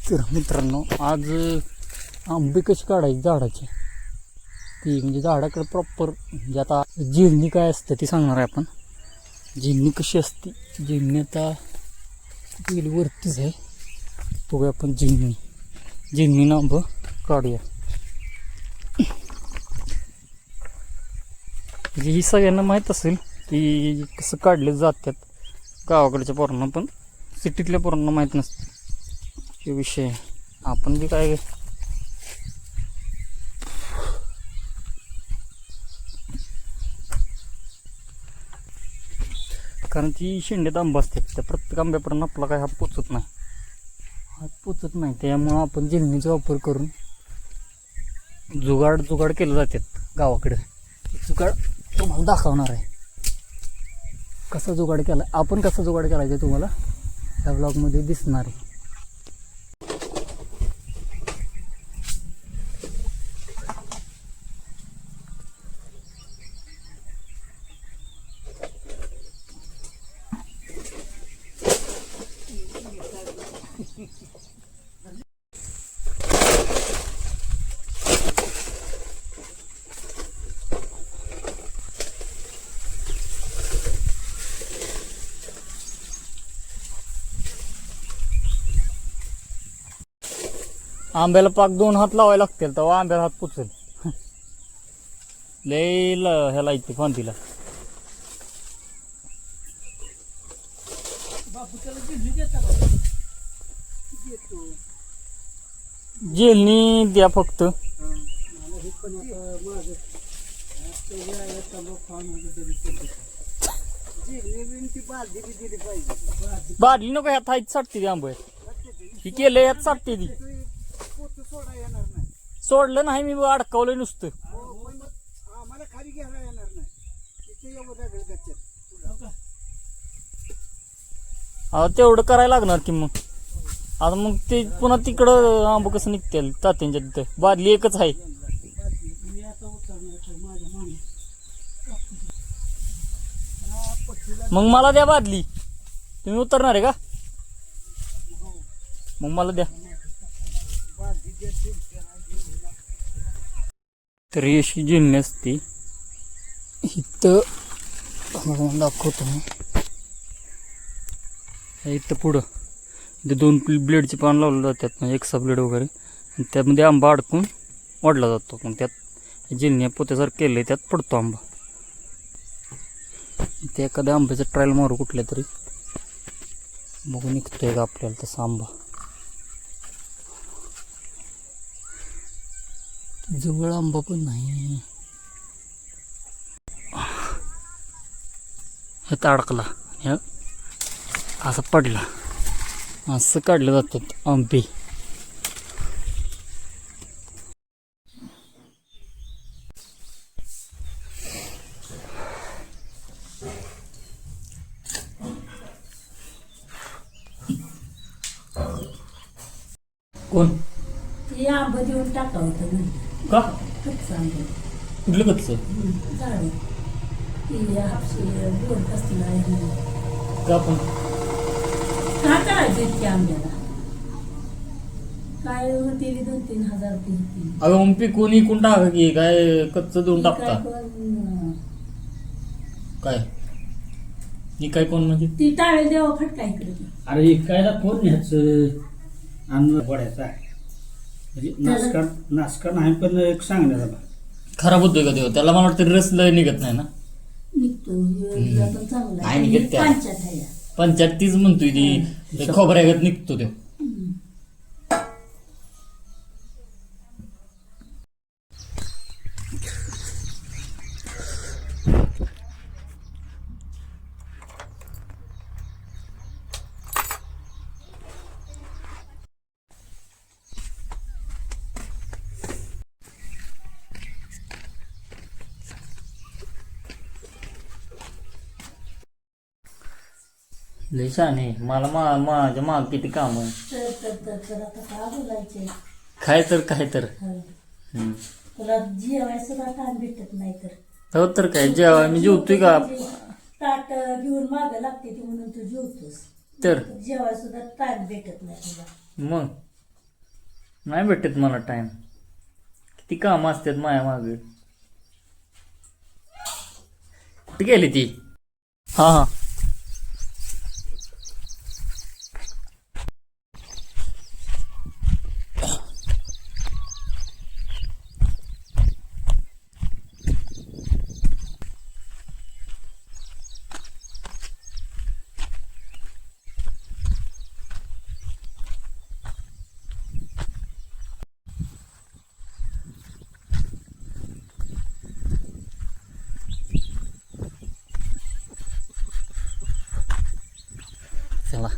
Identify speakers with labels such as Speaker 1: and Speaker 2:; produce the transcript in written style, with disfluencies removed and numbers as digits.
Speaker 1: तर मित्रांनो आज आंबे कशी काढायची झाडाची ती म्हणजे झाडाकडे प्रॉपर म्हणजे आता जिरणी काय असते ती सांगणार आहे आपण. जिरणी कशी असते, जिरणी आता गेली वरतीच आहे, बघूया आपण जिरणी आंबं काढूया. म्हणजे ही सगळ्यांना माहीत असेल की कसं काढले जातात गावाकडच्या पोरांना, पण सिटीतल्या पोरांना माहीत नसतं हे विषय. आपण बी काय कारण ती शेंड्यात आंबा असतात, त्या प्रत्येक आंब्यापर्यंत आपला काय हात पोचत नाही त्यामुळं आपण जिरणीचा वापर करून जुगाड केलं जातात गावाकडे. जुगाड तुम्हाला दाखवणार आहे, कसा जुगाड केला आपण, कसा जुगाड केला तुम्हाला या ब्लॉगमध्ये दिसणार आहे. आंब्याला पाक 2 हात लावायला लागतील तेव्हा आंब्याला हात पुचेल. लय ह्याला इथे फांदीला जेलनी द्या फक्त. बादली नको, ह्यात हाईत साठते ती आंबे, ही केलं यात साठते ती. सोडलं नाही मी, अडकवलं नुसतं. तेवढं करायला लागणार की मग. आता मग ते पुन्हा तिकडं आंब कसं निघतील तात्यांच्या तिथं. बादली एकच आहे. मग मला द्या बादली, तुम्ही उतरणार आहे का? मग मला द्या. तर अशी जिरणी असते इथं, दाखवतो मी. इथं पुढं इथे 2 ब्लेडचे पान लावले जातात, म्हणजे एक्स्ट्रा ब्लेड वगैरे, आणि त्यामध्ये आंबा अडकून वाढला जातो. मग त्यात जिरणी पोत्यासारखं केलं आहे, त्यात पडतो आंबा. ते एखाद्या आंब्याचं ट्रायल मारू कुठल्या तरी, बघू निघतोय का आपल्याला तसा आंबा. जवळ आंबा पण नाही, ह्यात अडकला, ह्या असं पडला. असं काढलं जातात आंबे. कोण
Speaker 2: ते आंब देऊन टाका होतं
Speaker 1: का?
Speaker 2: कच्चं आंब,
Speaker 1: कुठलं कच्चं
Speaker 2: झाड ती हापशी गोड कसलं आहे
Speaker 1: का? पण
Speaker 2: का करायचं इतक्या आंब्याला? काय होते 2-3 हजार रुपये होती.
Speaker 1: अगं मग पिकून इकून टाका की, काय कच्चं देऊन टाकता काय? ही काय कोण म्हणजे
Speaker 2: ती टाळे देवा फटका इकडे.
Speaker 3: अरे इकायला कोण न्यायचं? अन्न पडायचं आहे म्हणजे नासका नाही, पण एक सांगण्याचा भाग
Speaker 1: खराब होतोय का तेव्हा? त्याला मला वाटतं रस लय निघत नाही ना.
Speaker 2: निघतो पण चांगला
Speaker 1: नाही निघत त्या.
Speaker 2: पंचायत आहे.
Speaker 1: पंचायत तीच म्हणतोय ती खोबऱ्यागत निघतो तो. लय छान आहे. मला माझ्या माग किती काम आहे.
Speaker 2: तर आता का बोलायचे?
Speaker 1: काय तर
Speaker 2: तुला जेवायला सुद्धा टाइम भेटत नाही तर.
Speaker 1: हो तर काय, जेव्हा मी जेवतोय का
Speaker 2: ताट घेऊन मागं लागते ती म्हणून तू जेवतोस.
Speaker 1: तर
Speaker 2: जेवायला सुद्धा टाइम भेटत नाही तुला.
Speaker 1: मग नाही भेटत मला टाइम. किती कामं असतात माया मागे. कुठे गेली ती? हा हा. चला